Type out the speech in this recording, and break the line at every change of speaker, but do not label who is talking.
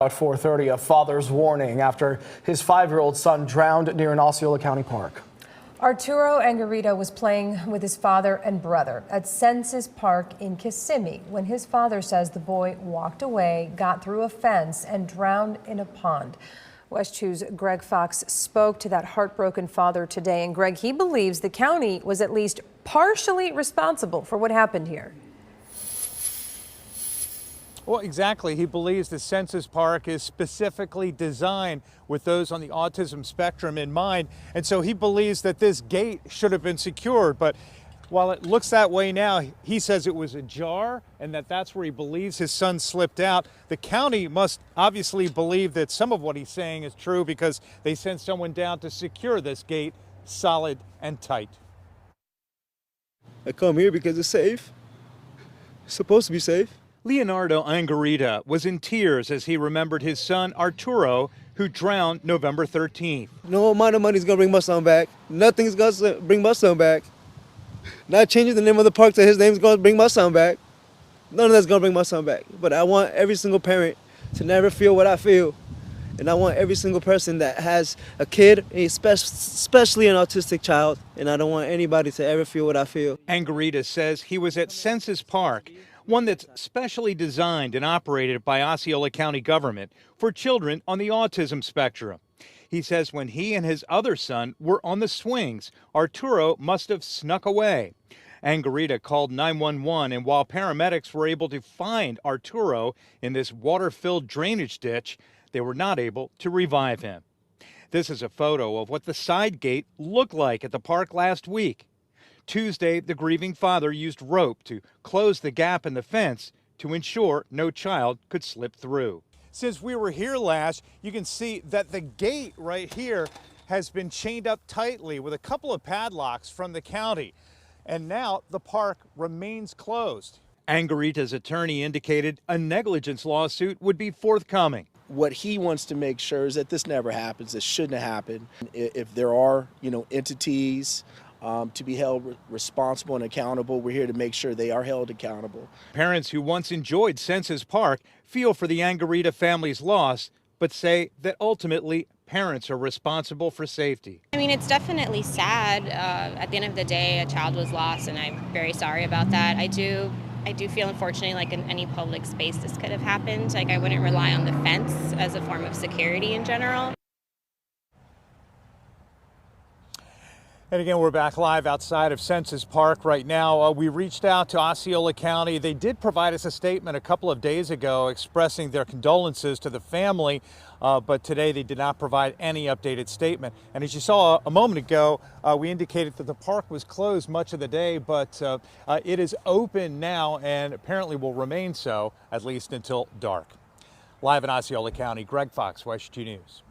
At 4:30, a father's warning after his 5-year-old son drowned near an Osceola County park.
Arturo Angarita was playing with his father and brother at Senses Park in Kissimmee when his father says the boy walked away, got through a fence, and drowned in a pond. West 2's Greg Fox spoke to that heartbroken father today. And Greg, he believes the county was at least partially responsible for what happened here.
Well, exactly. He believes the Senses Park is specifically designed with those on the autism spectrum in mind. And so he believes that this gate should have been secured. But while it looks that way now, he says it was ajar and that's where he believes his son slipped out. The county must obviously believe that some of what he's saying is true because they sent someone down to secure this gate solid and tight.
I come here because it's safe. It's supposed to be safe.
Leonardo Angarita was in tears as he remembered his son Arturo, who drowned November 13th.
No amount of money is going to bring my son back. Nothing's going to bring my son back. Not changing the name of the park to his name is going to bring my son back. None of that's going to bring my son back. But I want every single parent to never feel what I feel. And I want every single person that has a kid, especially an autistic child, and I don't want anybody to ever feel what I feel.
Angarita says he was at Senses Park, one that's specially designed and operated by Osceola County government for children on the autism spectrum. He says when he and his other son were on the swings, Arturo must have snuck away. Angarita called 911, and while paramedics were able to find Arturo in this water-filled drainage ditch, they were not able to revive him. This is a photo of what the side gate looked like at the park last week. Tuesday, the grieving father used rope to close the gap in the fence to ensure no child could slip through. Since we were here last, you can see that the gate right here has been chained up tightly with a couple of padlocks from the county. And now the park remains closed. Angarita's attorney indicated a negligence lawsuit would be forthcoming.
What he wants to make sure is that this never happens. It shouldn't have happened. If there are, entities to be held responsible and accountable, we're here to make sure they are held accountable.
Parents who once enjoyed Senses Park feel for the Angarita family's loss, but say that ultimately parents are responsible for safety.
I mean, it's definitely sad. At the end of the day, a child was lost, and I'm very sorry about that. I do feel, unfortunately, like in any public space this could have happened. Like, I wouldn't rely on the fence as a form of security in general.
And again, we're back live outside of Senses Park right now. We reached out to Osceola County. They did provide us a statement a couple of days ago expressing their condolences to the family, but today they did not provide any updated statement. And as you saw a moment ago, we indicated that the park was closed much of the day, but it is open now and apparently will remain so at least until dark. Live in Osceola County, Greg Fox, West 2 News.